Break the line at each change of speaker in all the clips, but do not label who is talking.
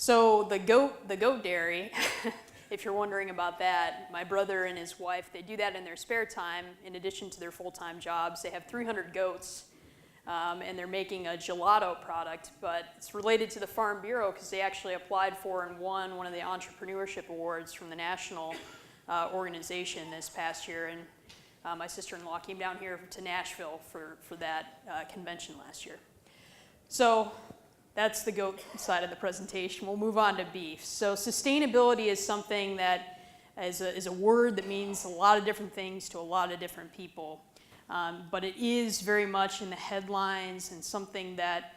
So the goat dairy, if you're wondering about that, my brother and his wife, they do that in their spare time in addition to their full-time jobs. They have 300 goats, and they're making a gelato product, but it's related to the Farm Bureau because they actually applied for and won one of the entrepreneurship awards from the national organization this past year, and my sister-in-law came down here to Nashville for that convention last year. So that's the goat side of the presentation. We'll move on to beef. So sustainability is something that is a word that means a lot of different things to a lot of different people. But it is very much in the headlines and something that,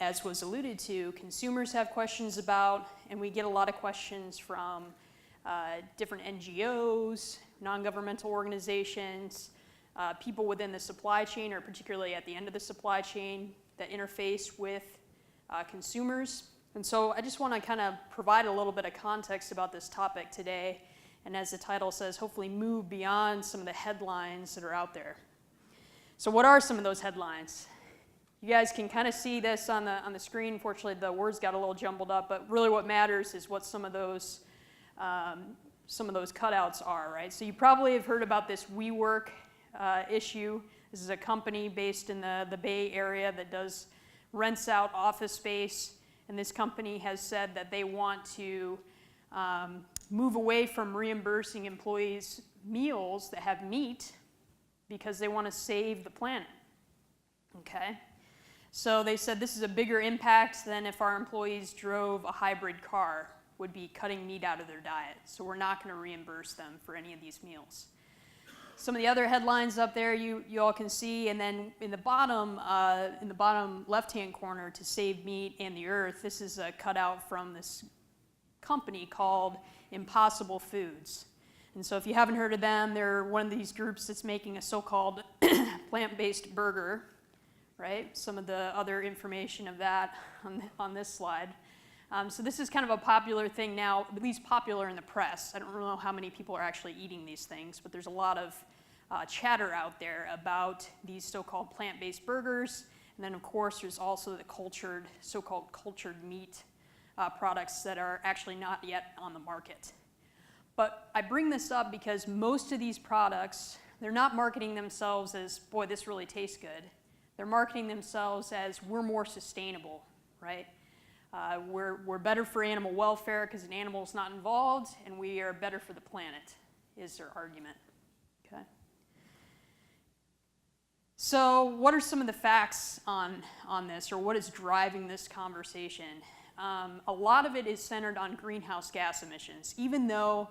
as was alluded to, consumers have questions about, and we get a lot of questions from different NGOs, non-governmental organizations, people within the supply chain, or particularly at the end of the supply chain that interface with consumers. And so I just want to kind of provide a little bit of context about this topic today, and as the title says, hopefully move beyond some of the headlines that are out there. So what are some of those headlines? You guys can kind of see this on the screen. Unfortunately, the words got a little jumbled up, but really what matters is what some of those cutouts are, right? So you probably have heard about this WeWork issue. This is a company based in the Bay Area that rents out office space, and this company has said that they want to move away from reimbursing employees meals that have meat because they want to save the planet, okay? So they said this is a bigger impact than if our employees drove a hybrid car, would be cutting meat out of their diet. So we're not going to reimburse them for any of these meals. Some of the other headlines up there you all can see, and then in the bottom left-hand corner, to save meat and the earth, this is a cutout from this company called Impossible Foods. And so if you haven't heard of them, they're one of these groups that's making a so-called plant-based burger, right? Some of the other information of that on this slide. So this is kind of a popular thing now, at least popular in the press. I don't really know how many people are actually eating these things, but there's a lot of chatter out there about these so-called plant-based burgers. And then, of course, there's also the so-called cultured meat products that are actually not yet on the market. But I bring this up because most of these products, they're not marketing themselves as, boy, this really tastes good. They're marketing themselves as, we're more sustainable, right? We're better for animal welfare because an animal's not involved, and we are better for the planet, is their argument, okay? So what are some of the facts on this, or what is driving this conversation? A lot of it is centered on greenhouse gas emissions, even though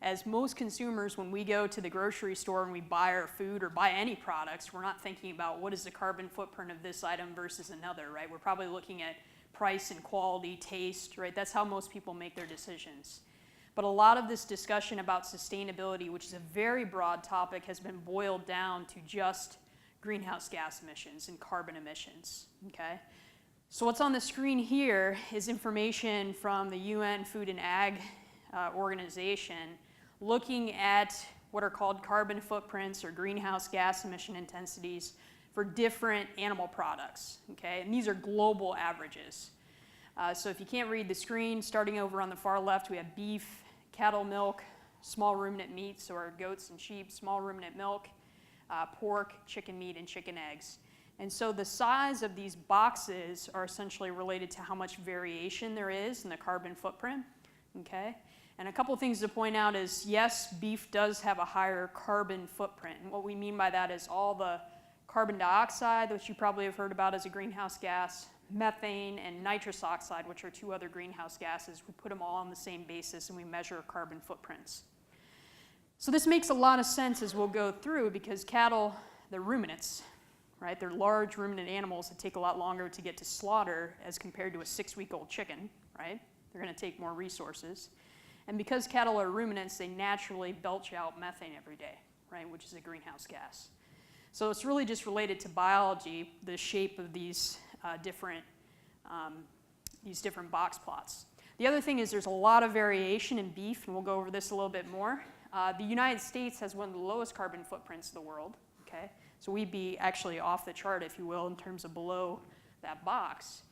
as most consumers, when we go to the grocery store and we buy our food or buy any products, we're not thinking about what is the carbon footprint of this item versus another, right? We're probably looking at price and quality, taste, right? That's how most people make their decisions. But a lot of this discussion about sustainability, which is a very broad topic, has been boiled down to just greenhouse gas emissions and carbon emissions, okay? So what's on the screen here is information from the UN Food and Ag organization looking at what are called carbon footprints or greenhouse gas emission intensities for different animal products, okay? And these are global averages. So if you can't read the screen, starting over on the far left, we have beef, cattle milk, small ruminant meat, so our goats and sheep, small ruminant milk, pork, chicken meat, and chicken eggs. And so the size of these boxes are essentially related to how much variation there is in the carbon footprint, okay? And a couple of things to point out is, yes, beef does have a higher carbon footprint. And what we mean by that is all the carbon dioxide, which you probably have heard about as a greenhouse gas, methane, and nitrous oxide, which are two other greenhouse gases. We put them all on the same basis and we measure carbon footprints. So this makes a lot of sense as we'll go through, because cattle, they're ruminants, right? They're large ruminant animals that take a lot longer to get to slaughter as compared to a 6-week-old chicken, right? They're going to take more resources. And because cattle are ruminants, they naturally belch out methane every day, right, which is a greenhouse gas. So it's really just related to biology, the shape of these different box plots. The other thing is there's a lot of variation in beef, and we'll go over this a little bit more. The United States has one of the lowest carbon footprints in the world, okay? So we'd be actually off the chart, if you will, in terms of below that box.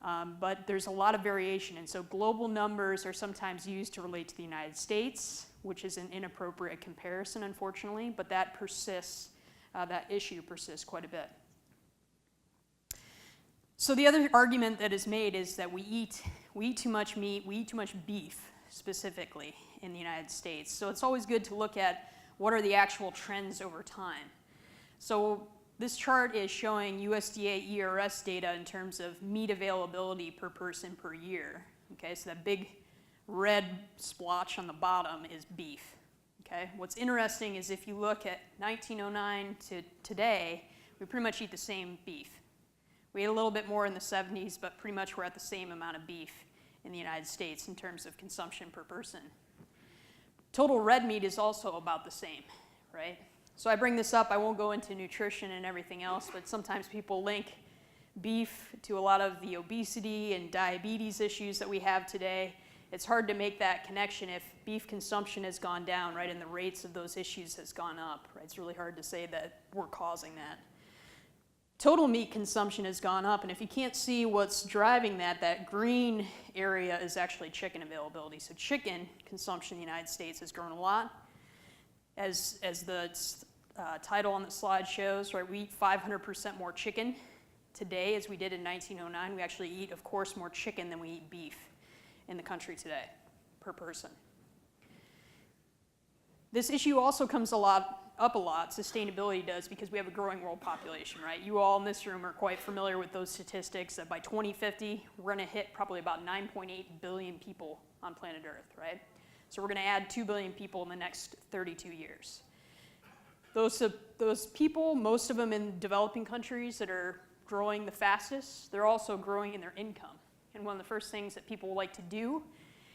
But there's a lot of variation, and so global numbers are sometimes used to relate to the United States, which is an inappropriate comparison, unfortunately, but that persists, that issue persists quite a bit. So the other argument that is made is that we eat too much meat, we eat too much beef, specifically, in the United States. So it's always good to look at what are the actual trends over time. So this chart is showing USDA ERS data in terms of meat availability per person per year. Okay, so that big red splotch on the bottom is beef. Okay, what's interesting is if you look at 1909 to today, we pretty much eat the same beef. We ate a little bit more in the 70s, but pretty much we're at the same amount of beef in the United States in terms of consumption per person. Total red meat is also about the same, right? So I bring this up, I won't go into nutrition and everything else, but sometimes people link beef to a lot of the obesity and diabetes issues that we have today. It's hard to make that connection if beef consumption has gone down, right, and the rates of those issues has gone up, right? It's really hard to say that we're causing that. Total meat consumption has gone up, and if you can't see what's driving that, that green area is actually chicken availability. So chicken consumption in the United States has grown a lot. As the title on the slide shows, right, we eat 500% more chicken today as we did in 1909. We actually eat, of course, more chicken than we eat beef in the country today per person. This issue also comes up a lot, sustainability does, because we have a growing world population, right? You all in this room are quite familiar with those statistics that by 2050, we're gonna hit probably about 9.8 billion people on planet Earth, right? So we're gonna add 2 billion people in the next 32 years. Those people, most of them in developing countries that are growing the fastest, they're also growing in their income. And one of the first things that people like to do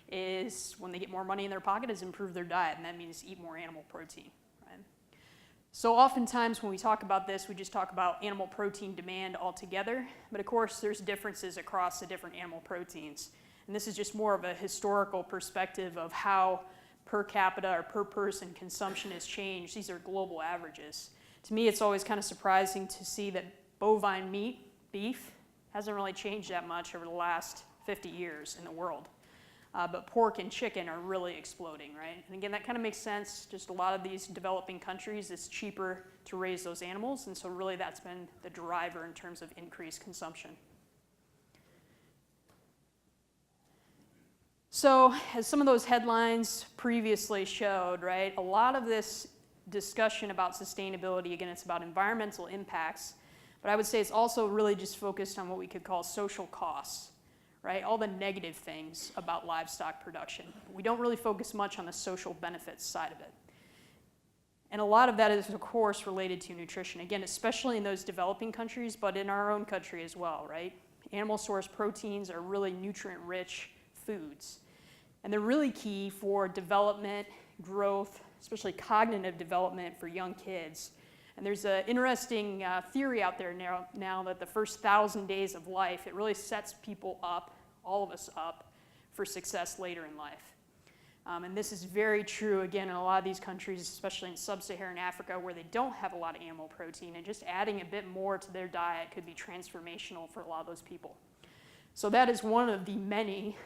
is, when they get more money in their pocket, is improve their diet, and that means eat more animal protein, right? So oftentimes when we talk about this, we just talk about animal protein demand altogether, but of course there's differences across the different animal proteins. And this is just more of a historical perspective of how per capita or per person consumption has changed. These are global averages. To me, it's always kind of surprising to see that bovine meat, beef, hasn't really changed that much over the last 50 years in the world. But pork and chicken are really exploding, right? And again, that kind of makes sense. Just a lot of these developing countries, it's cheaper to raise those animals, and so really that's been the driver in terms of increased consumption. So, as some of those headlines previously showed, right, a lot of this discussion about sustainability, again, it's about environmental impacts, but I would say it's also really just focused on what we could call social costs, right? All the negative things about livestock production. We don't really focus much on the social benefits side of it. And a lot of that is, of course, related to nutrition, again, especially in those developing countries, but in our own country as well, right? Animal source proteins are really nutrient-rich foods. And they're really key for development, growth, especially cognitive development for young kids. And there's an interesting theory out there now that the first 1,000 days of life, it really sets people up, all of us up, for success later in life. And this is very true, again, in a lot of these countries, especially in sub-Saharan Africa, where they don't have a lot of animal protein, and just adding a bit more to their diet could be transformational for a lot of those people. So that is one of the many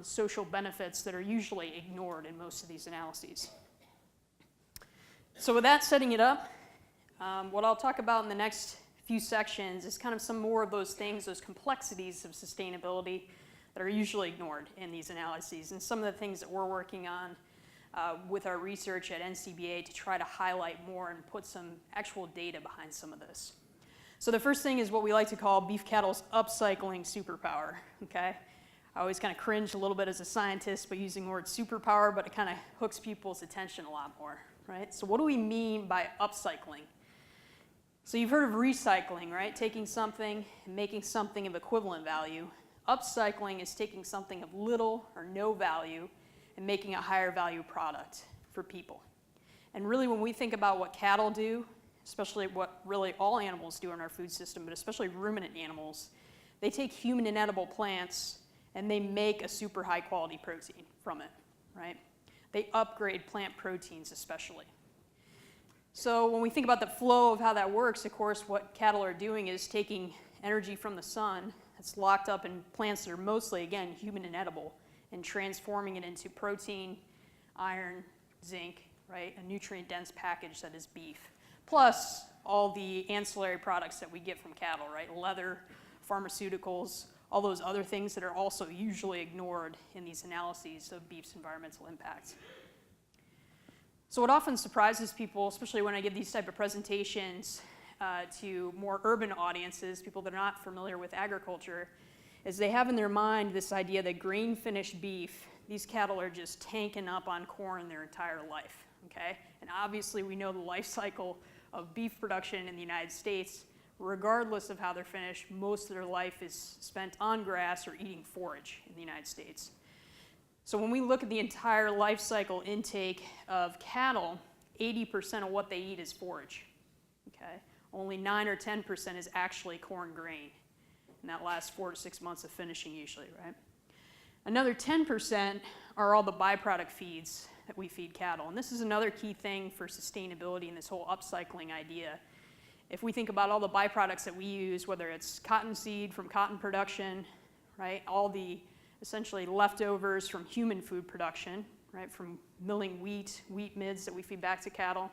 social benefits that are usually ignored in most of these analyses. So with that setting it up, what I'll talk about in the next few sections is kind of some more of those things, those complexities of sustainability that are usually ignored in these analyses, and some of the things that we're working on with our research at NCBA to try to highlight more and put some actual data behind some of this. So the first thing is what we like to call beef cattle's upcycling superpower, okay? I always kind of cringe a little bit as a scientist by using the word superpower, but it kind of hooks people's attention a lot more, right? So what do we mean by upcycling? So you've heard of recycling, right? Taking something and making something of equivalent value. Upcycling is taking something of little or no value and making a higher value product for people. And really when we think about what cattle do, especially what really all animals do in our food system, but especially ruminant animals, they take human inedible plants and they make a super high quality protein from it, right? They upgrade plant proteins especially. So when we think about the flow of how that works, of course, what cattle are doing is taking energy from the sun, that's locked up in plants that are mostly, again, human and edible, and transforming it into protein, iron, zinc, right? A nutrient-dense package that is beef. Plus all the ancillary products that we get from cattle, right? Leather, pharmaceuticals, all those other things that are also usually ignored in these analyses of beef's environmental impact. So what often surprises people, especially when I give these type of presentations to more urban audiences, people that are not familiar with agriculture, is they have in their mind this idea that grain-finished beef, these cattle are just tanking up on corn their entire life, okay? And obviously we know the life cycle of beef production in the United States, regardless of how they're finished, most of their life is spent on grass or eating forage in the United States. So when we look at the entire life cycle intake of cattle, 80% of what they eat is forage, okay? Only 9 or 10% is actually corn grain, and that lasts 4 to 6 months of finishing usually, right? Another 10% are all the byproduct feeds that we feed cattle, and this is another key thing for sustainability and this whole upcycling idea. If we think about all the byproducts that we use, whether it's cottonseed from cotton production, right, all the essentially leftovers from human food production, right, from milling wheat midds that we feed back to cattle,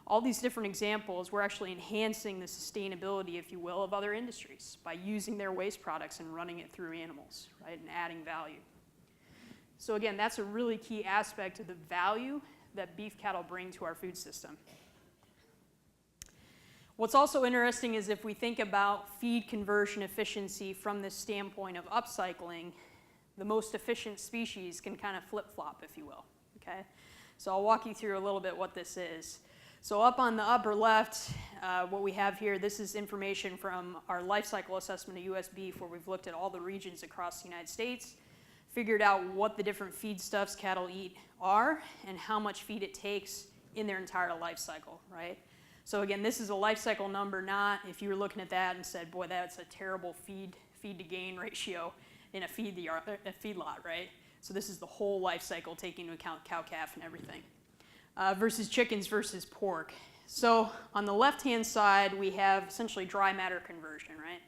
all these different examples, we're actually enhancing the sustainability, if you will, of other industries by using their waste products and running it through animals, right, and adding value. So again, that's a really key aspect of the value that beef cattle bring to our food system. What's also interesting is if we think about feed conversion efficiency from this standpoint of upcycling, the most efficient species can kind of flip-flop, if you will, okay? So I'll walk you through a little bit what this is. So up on the upper left, what we have here, this is information from our life cycle assessment of U.S. beef, where we've looked at all the regions across the United States, figured out what the different feedstuffs cattle eat are, and how much feed it takes in their entire life cycle, right? So again, this is a life cycle number, not if you were looking at that and said, boy, that's a terrible feed to gain ratio in a feedlot, right? So this is the whole life cycle, taking into account cow, calf, and everything. Versus chickens versus pork. So on the left-hand side, we have essentially dry matter conversion, right?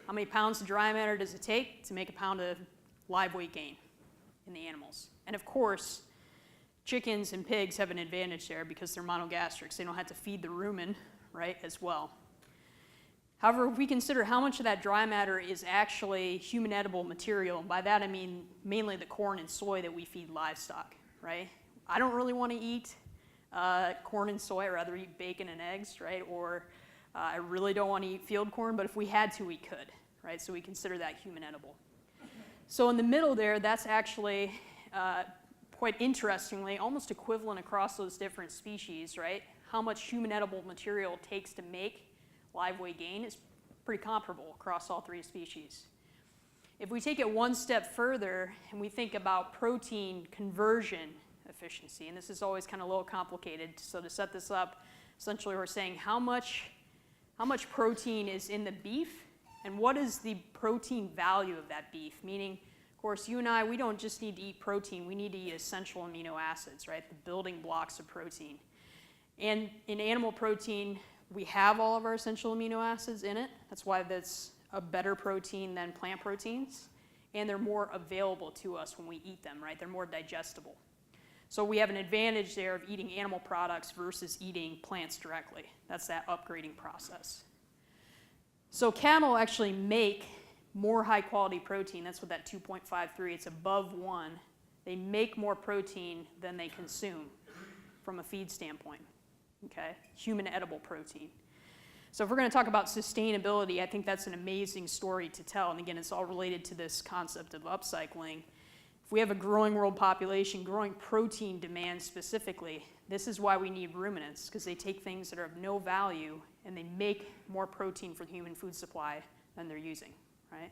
How many pounds of dry matter does it take to make a pound of live weight gain in the animals? And of course, chickens and pigs have an advantage there because they're monogastrics. They don't have to feed the rumen, right, as well. However, if we consider how much of that dry matter is actually human edible material, and by that I mean mainly the corn and soy that we feed livestock, right? I don't really want to eat corn and soy. I'd rather eat bacon and eggs, right? Or I really don't want to eat field corn, but if we had to, we could, right? So we consider that human edible. So in the middle there, that's actually quite interestingly, almost equivalent across those different species, right? How much human edible material it takes to make live weight gain is pretty comparable across all three species. If we take it one step further and we think about protein conversion efficiency, and this is always kind of a little complicated, so to set this up, essentially we're saying how much protein is in the beef and what is the protein value of that beef, meaning of course, you and I, we don't just need to eat protein, we need to eat essential amino acids, right? The building blocks of protein. And in animal protein, we have all of our essential amino acids in it. That's why that's a better protein than plant proteins. And they're more available to us when we eat them, right? They're more digestible. So we have an advantage there of eating animal products versus eating plants directly. That's that upgrading process. So cattle actually make more high quality protein. That's what that 2.53, it's above 1. They make more protein than they consume from a feed standpoint, okay? Human edible protein. So if we're going to talk about sustainability, I think that's an amazing story to tell. And again, it's all related to this concept of upcycling. If we have a growing world population, growing protein demand specifically, this is why we need ruminants, because they take things that are of no value and they make more protein for the human food supply than they're using, right?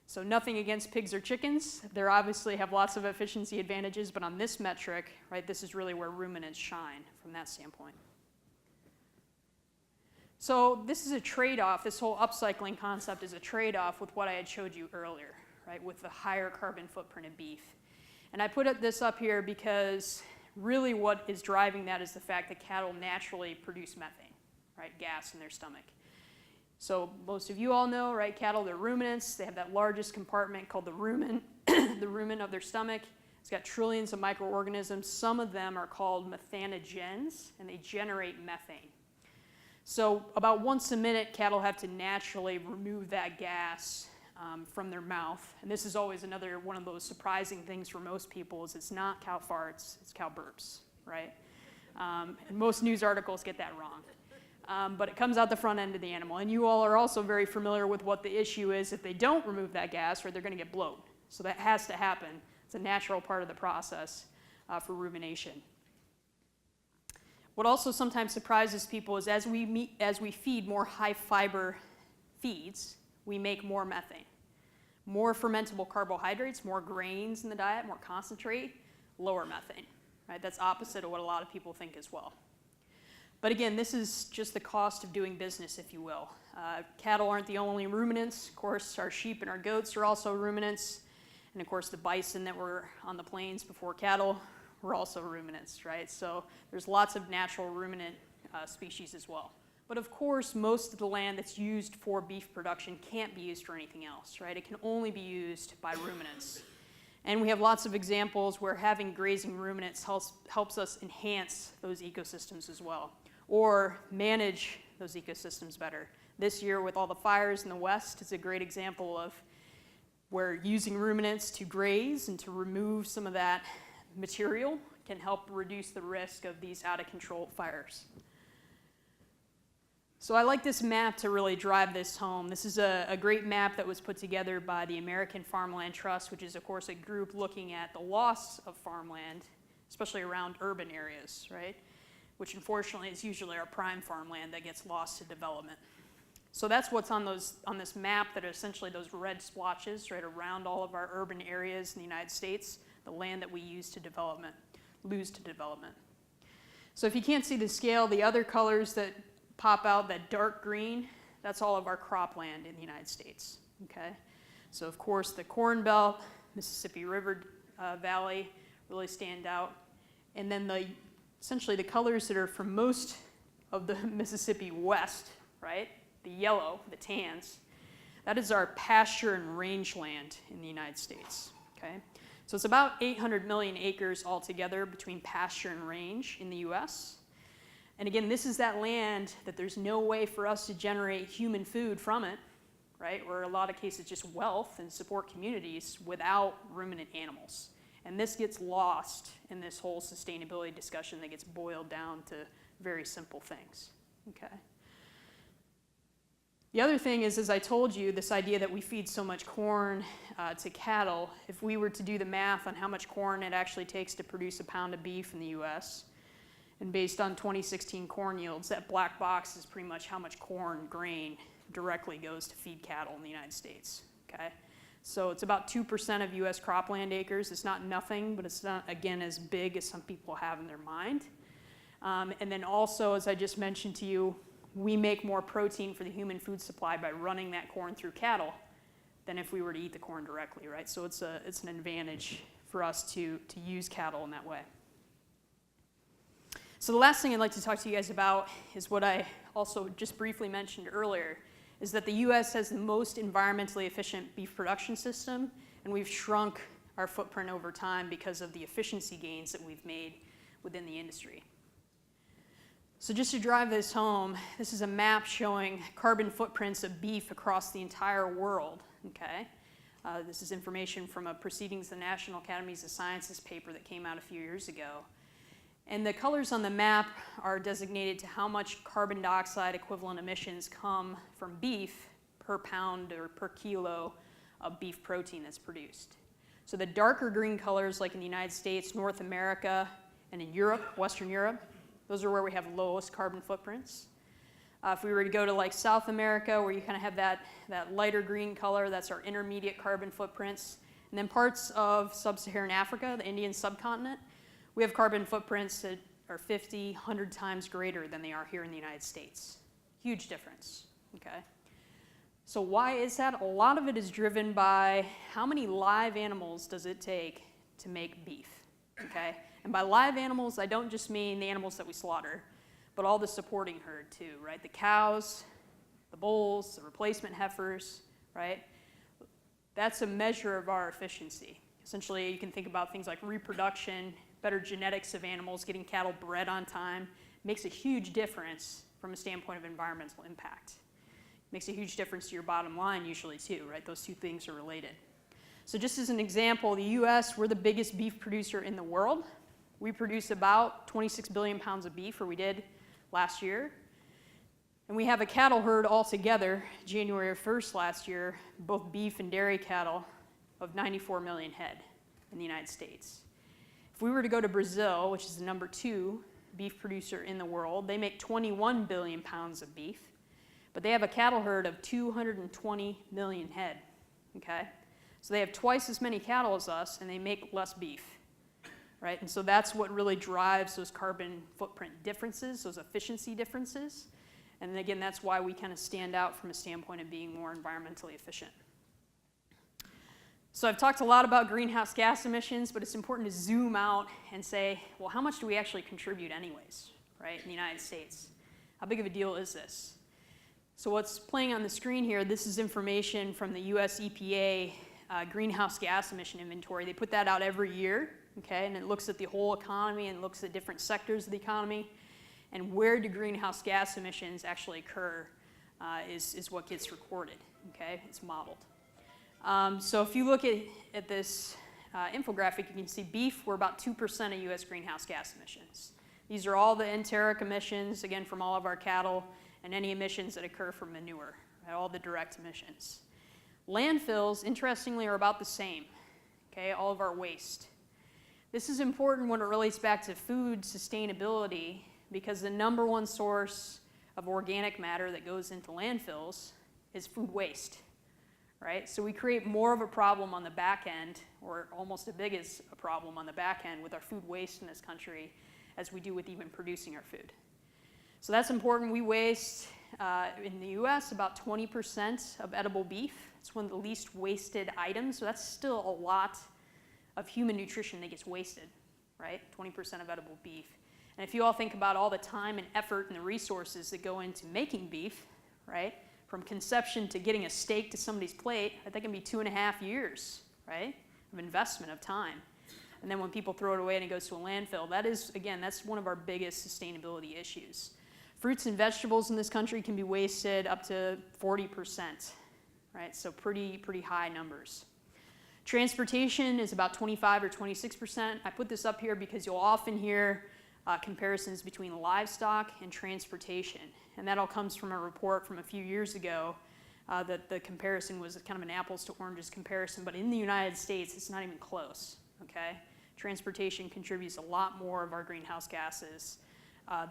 So nothing against pigs or chickens. They obviously have lots of efficiency advantages, but on this metric, right, this is really where ruminants shine from that standpoint. So this is a trade-off. This whole upcycling concept is a trade-off with what I had showed you earlier, right, with the higher carbon footprint of beef. And I put this up here because really what is driving that is the fact that cattle naturally produce methane, right, gas in their stomach. So most of you all know, right, cattle, they're ruminants. They have that largest compartment called the rumen, the rumen of their stomach. It's got trillions of microorganisms. Some of them are called methanogens, and they generate methane. So about once a minute, cattle have to naturally remove that gas from their mouth. And this is always another one of those surprising things for most people is it's not cow farts, it's cow burps, right? And most news articles get that wrong. But it comes out the front end of the animal. And you all are also very familiar with what the issue is if they don't remove that gas, or they're going to get bloat. So that has to happen. It's a natural part of the process for rumination. What also sometimes surprises people is as we feed more high-fiber feeds, we make more methane. More fermentable carbohydrates, more grains in the diet, more concentrate, lower methane. Right? That's opposite of what a lot of people think as well. But again, this is just the cost of doing business, if you will. Cattle aren't the only ruminants. Of course, our sheep and our goats are also ruminants. And of course, the bison that were on the plains before cattle were also ruminants, right? So there's lots of natural ruminant species as well. But of course, most of the land that's used for beef production can't be used for anything else, right? It can only be used by ruminants. And we have lots of examples where having grazing ruminants helps us enhance those ecosystems as well, or manage those ecosystems better. This year, with all the fires in the West, is a great example of where using ruminants to graze and to remove some of that material can help reduce the risk of these out-of-control fires. So I like this map to really drive this home. This is a great map that was put together by the American Farmland Trust, which is, of course, a group looking at the loss of farmland, especially around urban areas, right? Which, unfortunately, is usually our prime farmland that gets lost to development. So that's what's on this map that are essentially those red splotches right around all of our urban areas in the United States, the land that we lose to development. So if you can't see the scale, the other colors that pop out, that dark green, that's all of our cropland in the United States, okay? So of course the Corn Belt, Mississippi River Valley really stand out. And then essentially the colors that are from most of the Mississippi West, right? The yellow, the tans, that is our pasture and rangeland in the United States, okay? So it's about 800 million acres altogether between pasture and range in the US. And again, this is that land that there's no way for us to generate human food from it, right? Or in a lot of cases just wealth and support communities without ruminant animals. And this gets lost in this whole sustainability discussion that gets boiled down to very simple things, okay? The other thing is, as I told you, this idea that we feed so much corn to cattle, if we were to do the math on how much corn it actually takes to produce a pound of beef in the US, and based on 2016 corn yields, that black box is pretty much how much corn grain directly goes to feed cattle in the United States, okay? So it's about 2% of US cropland acres. It's not nothing, but it's not, again, as big as some people have in their mind. And then also, as I just mentioned to you, we make more protein for the human food supply by running that corn through cattle than if we were to eat the corn directly, right? So it's an advantage for us to use cattle in that way. So the last thing I'd like to talk to you guys about is what I also just briefly mentioned earlier, is that the US has the most environmentally efficient beef production system, and we've shrunk our footprint over time because of the efficiency gains that we've made within the industry. So just to drive this home, this is a map showing carbon footprints of beef across the entire world, okay? This is information from a Proceedings of the National Academies of Sciences paper that came out a few years ago. And the colors on the map are designated to how much carbon dioxide equivalent emissions come from beef per pound or per kilo of beef protein that's produced. So the darker green colors, like in the United States, North America, and in Europe, Western Europe, those are where we have lowest carbon footprints. If we were to go to like South America, where you kind of have that lighter green color, that's our intermediate carbon footprints. And then parts of sub-Saharan Africa, the Indian subcontinent, we have carbon footprints that are 50, 100 times greater than they are here in the United States. Huge difference, okay? So why is that? A lot of it is driven by how many live animals does it take to make beef, okay? And by live animals, I don't just mean the animals that we slaughter, but all the supporting herd too, right? The cows, the bulls, the replacement heifers, right? That's a measure of our efficiency. Essentially, you can think about things like reproduction, better genetics of animals, getting cattle bred on time, makes a huge difference from a standpoint of environmental impact. Makes a huge difference to your bottom line usually too, right? Those two things are related. So just as an example, the US, we're the biggest beef producer in the world. We produce about 26 billion pounds of beef, or we did last year. And we have a cattle herd altogether, January 1st last year, both beef and dairy cattle, of 94 million head in the United States. If we were to go to Brazil, which is the number 2 beef producer in the world, they make 21 billion pounds of beef, but they have a cattle herd of 220 million head, okay? So they have twice as many cattle as us, and they make less beef, right? And so that's what really drives those carbon footprint differences, those efficiency differences. And again, that's why we kind of stand out from a standpoint of being more environmentally efficient. So I've talked a lot about greenhouse gas emissions, but it's important to zoom out and say, well, how much do we actually contribute anyways, right, in the United States? How big of a deal is this? So what's playing on the screen here, this is information from the US EPA greenhouse gas emission inventory. They put that out every year, okay, and it looks at the whole economy and looks at different sectors of the economy, and where do greenhouse gas emissions actually occur is what gets recorded, okay, it's modeled. So if you look at this infographic, you can see beef, we're about 2% of US greenhouse gas emissions. These are all the enteric emissions, again, from all of our cattle, and any emissions that occur from manure, right, all the direct emissions. Landfills, interestingly, are about the same, okay, all of our waste. This is important when it relates back to food sustainability, because the number one source of organic matter that goes into landfills is food waste, right? So we create more of a problem on the back end, or almost as big as a problem on the back end with our food waste in this country as we do with even producing our food. So that's important. We waste, in the US, about 20% of edible beef. It's one of the least wasted items, so that's still a lot of human nutrition that gets wasted, right? 20% of edible beef. And if you all think about all the time and effort and the resources that go into making beef, right? From conception to getting a steak to somebody's plate, that can be 2.5 years, right? Of investment of time. And then when people throw it away and it goes to a landfill, that is, again, that's one of our biggest sustainability issues. Fruits and vegetables in this country can be wasted up to 40%, right? So pretty high numbers. Transportation is about 25 or 26%. I put this up here because you'll often hear comparisons between livestock and transportation. And that all comes from a report from a few years ago that the comparison was kind of an apples to oranges comparison, but in the United States, it's not even close, okay? Transportation contributes a lot more of our greenhouse gases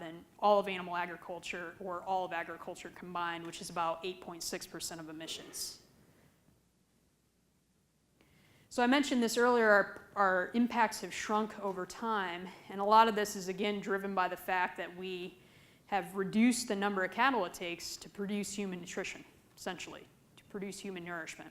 than all of animal agriculture or all of agriculture combined, which is about 8.6% of emissions. So I mentioned this earlier, our impacts have shrunk over time, and a lot of this is again driven by the fact that we have reduced the number of cattle it takes to produce human nutrition, essentially, to produce human nourishment.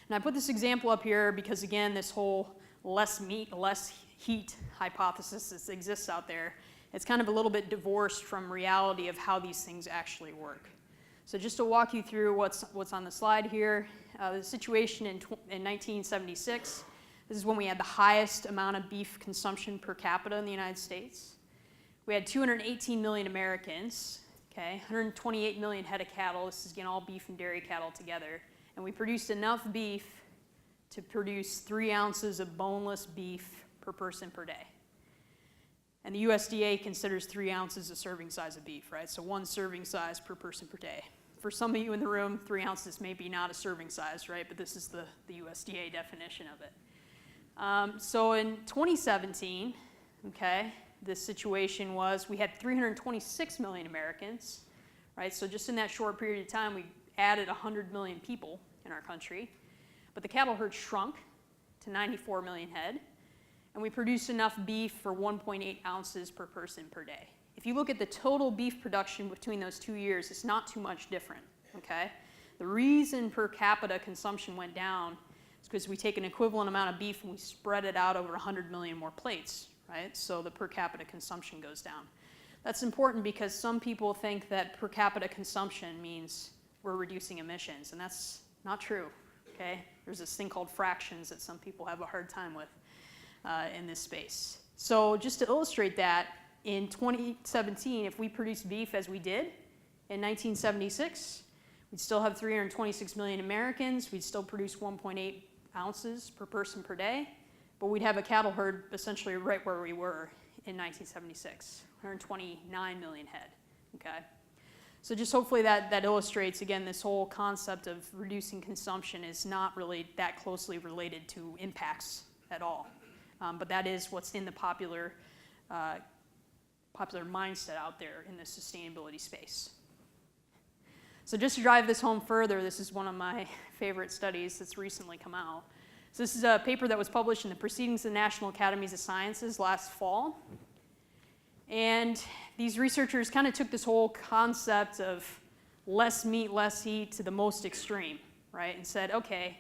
And I put this example up here because again, this whole less meat, less heat hypothesis that exists out there, it's kind of a little bit divorced from reality of how these things actually work. So just to walk you through what's on the slide here, the situation in 1976, this is when we had the highest amount of beef consumption per capita in the United States. We had 218 million Americans, okay, 128 million head of cattle. This is again all beef and dairy cattle together. And we produced enough beef to produce 3 ounces of boneless beef per person per day. And the USDA considers 3 ounces a serving size of beef, right? So 1 serving size per person per day. For some of you in the room, 3 ounces may be not a serving size, right? But this is the USDA definition of it. So in 2017, okay, this situation was we had 326 million Americans, right? So just in that short period of time, we added 100 million people in our country. But the cattle herd shrunk to 94 million head, and we produced enough beef for 1.8 ounces per person per day. If you look at the total beef production between those 2 years, it's not too much different, okay? The reason per capita consumption went down is because we take an equivalent amount of beef and we spread it out over 100 million more plates, right? So the per capita consumption goes down. That's important because some people think that per capita consumption means we're reducing emissions, and that's not true, okay? There's this thing called fractions that some people have a hard time with in this space. So just to illustrate that, in 2017, if we produced beef as we did in 1976, we'd still have 326 million Americans, we'd still produce 1.8 ounces per person per day, but we'd have a cattle herd essentially right where we were in 1976, 129 million head, okay? So just hopefully that illustrates, again, this whole concept of reducing consumption is not really that closely related to impacts at all. But that is what's in the popular mindset out there in the sustainability space. So just to drive this home further, this is one of my favorite studies that's recently come out. So this is a paper that was published in the Proceedings of the National Academies of Sciences last fall. And these researchers kind of took this whole concept of less meat, less heat to the most extreme, right? And said, okay,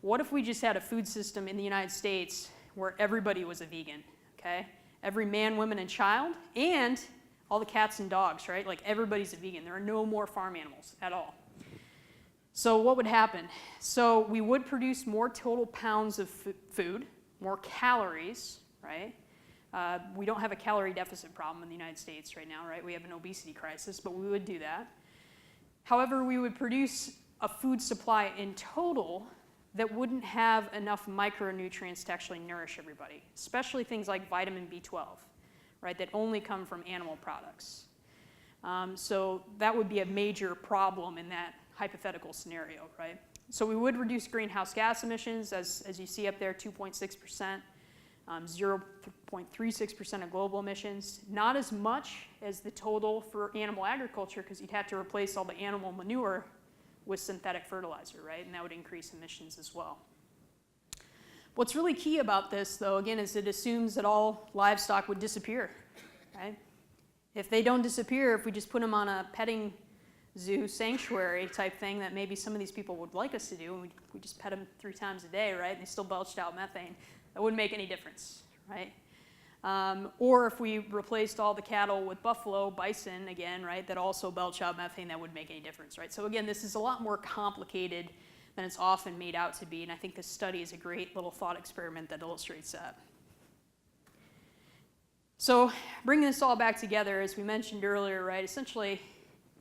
what if we just had a food system in the United States where everybody was a vegan, okay? Every man, woman, and child, and all the cats and dogs, right? Like everybody's a vegan. There are no more farm animals at all. So what would happen? So we would produce more total pounds of food, more calories, right? We don't have a calorie deficit problem in the United States right now, right? We have an obesity crisis, but we would do that. However, we would produce a food supply in total that wouldn't have enough micronutrients to actually nourish everybody, especially things like vitamin B12, right, that only come from animal products. So that would be a major problem in that hypothetical scenario, right? So we would reduce greenhouse gas emissions, as you see up there, 2.6%, 0.36% of global emissions. Not as much as the total for animal agriculture, because you'd have to replace all the animal manure with synthetic fertilizer, right? And that would increase emissions as well. What's really key about this, though, again, is it assumes that all livestock would disappear, right? If they don't disappear, if we just put them on a petting zoo sanctuary type thing that maybe some of these people would like us to do, and we just pet them 3 times a day, right? And they still belched out methane, that wouldn't make any difference, right? Or if we replaced all the cattle with buffalo, bison, again, right, that also belch out methane, that wouldn't make any difference, right? So again, this is a lot more complicated than it's often made out to be, and I think this study is a great little thought experiment that illustrates that. So bringing this all back together, as we mentioned earlier, right, essentially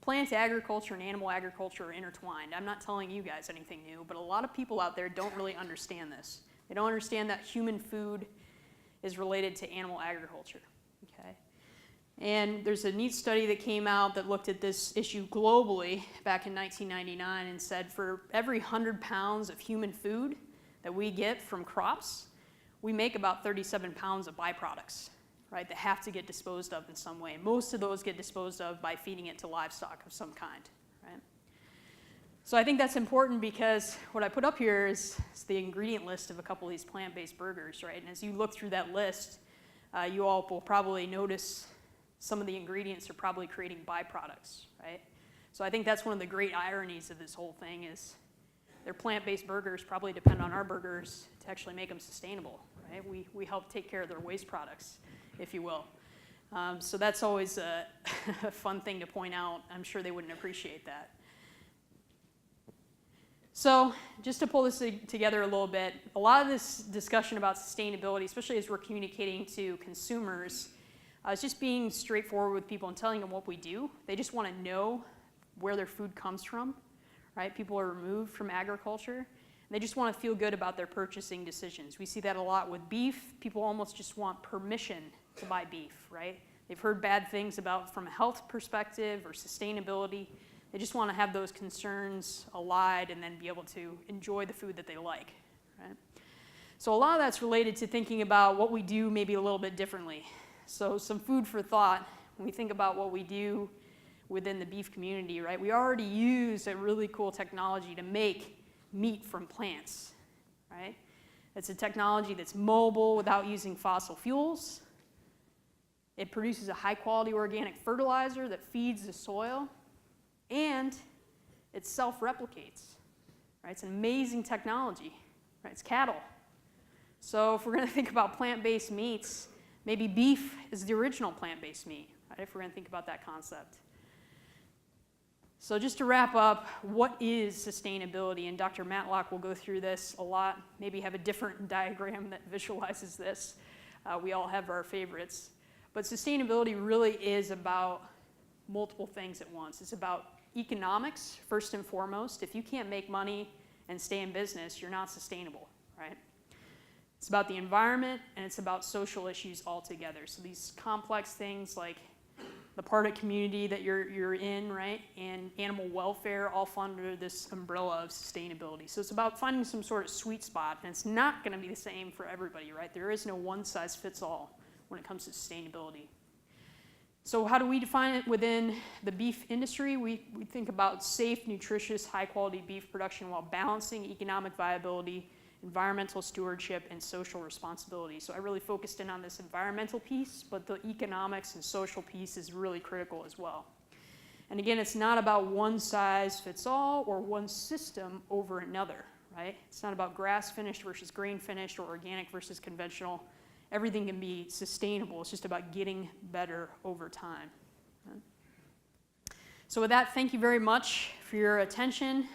plant agriculture and animal agriculture are intertwined. I'm not telling you guys anything new, but a lot of people out there don't really understand this. They don't understand that human food is related to animal agriculture, okay? And there's a neat study that came out that looked at this issue globally back in 1999 and said for every 100 pounds of human food that we get from crops, we make about 37 pounds of byproducts, right, that have to get disposed of in some way. Most of those get disposed of by feeding it to livestock of some kind, right? So I think that's important because what I put up here is the ingredient list of a couple of these plant-based burgers, right? And as you look through that list, you all will probably notice some of the ingredients are probably creating byproducts, right? So I think that's one of the great ironies of this whole thing is their plant-based burgers probably depend on our burgers to actually make them sustainable, right? We help take care of their waste products, if you will. So that's always a fun thing to point out. I'm sure they wouldn't appreciate that. So just to pull this together a little bit, a lot of this discussion about sustainability, especially as we're communicating to consumers, is just being straightforward with people and telling them what we do. They just want to know where their food comes from, right? People are removed from agriculture, and they just want to feel good about their purchasing decisions. We see that a lot with beef. People almost just want permission to buy beef, right? They've heard bad things about from a health perspective or sustainability. They just want to have those concerns allayed and then be able to enjoy the food that they like, right? So a lot of that's related to thinking about what we do maybe a little bit differently. So some food for thought when we think about what we do within the beef community, right? We already use a really cool technology to make meat from plants, right? It's a technology that's mobile without using fossil fuels. It produces a high-quality organic fertilizer that feeds the soil, and it self-replicates, right? It's an amazing technology, right? It's cattle. So if we're going to think about plant-based meats, maybe beef is the original plant-based meat, right, if we're going to think about that concept. So just to wrap up, what is sustainability? And Dr. Matlock will go through this a lot, maybe have a different diagram that visualizes this. We all have our favorites. But sustainability really is about multiple things at once. It's about economics, first and foremost. If you can't make money and stay in business, you're not sustainable, right? It's about the environment, and it's about social issues altogether. So these complex things like the part of community that you're in, right, and animal welfare all fall under this umbrella of sustainability. So it's about finding some sort of sweet spot, and it's not going to be the same for everybody, right? There is no one size fits all when it comes to sustainability. So how do we define it within the beef industry? We think about safe, nutritious, high-quality beef production while balancing economic viability, environmental stewardship, and social responsibility. So I really focused in on this environmental piece, but the economics and social piece is really critical as well. And again, it's not about one size fits all or one system over another, right? It's not about grass-finished versus grain-finished or organic versus conventional. Everything can be sustainable. It's just about getting better over time. So with that, thank you very much for your attention.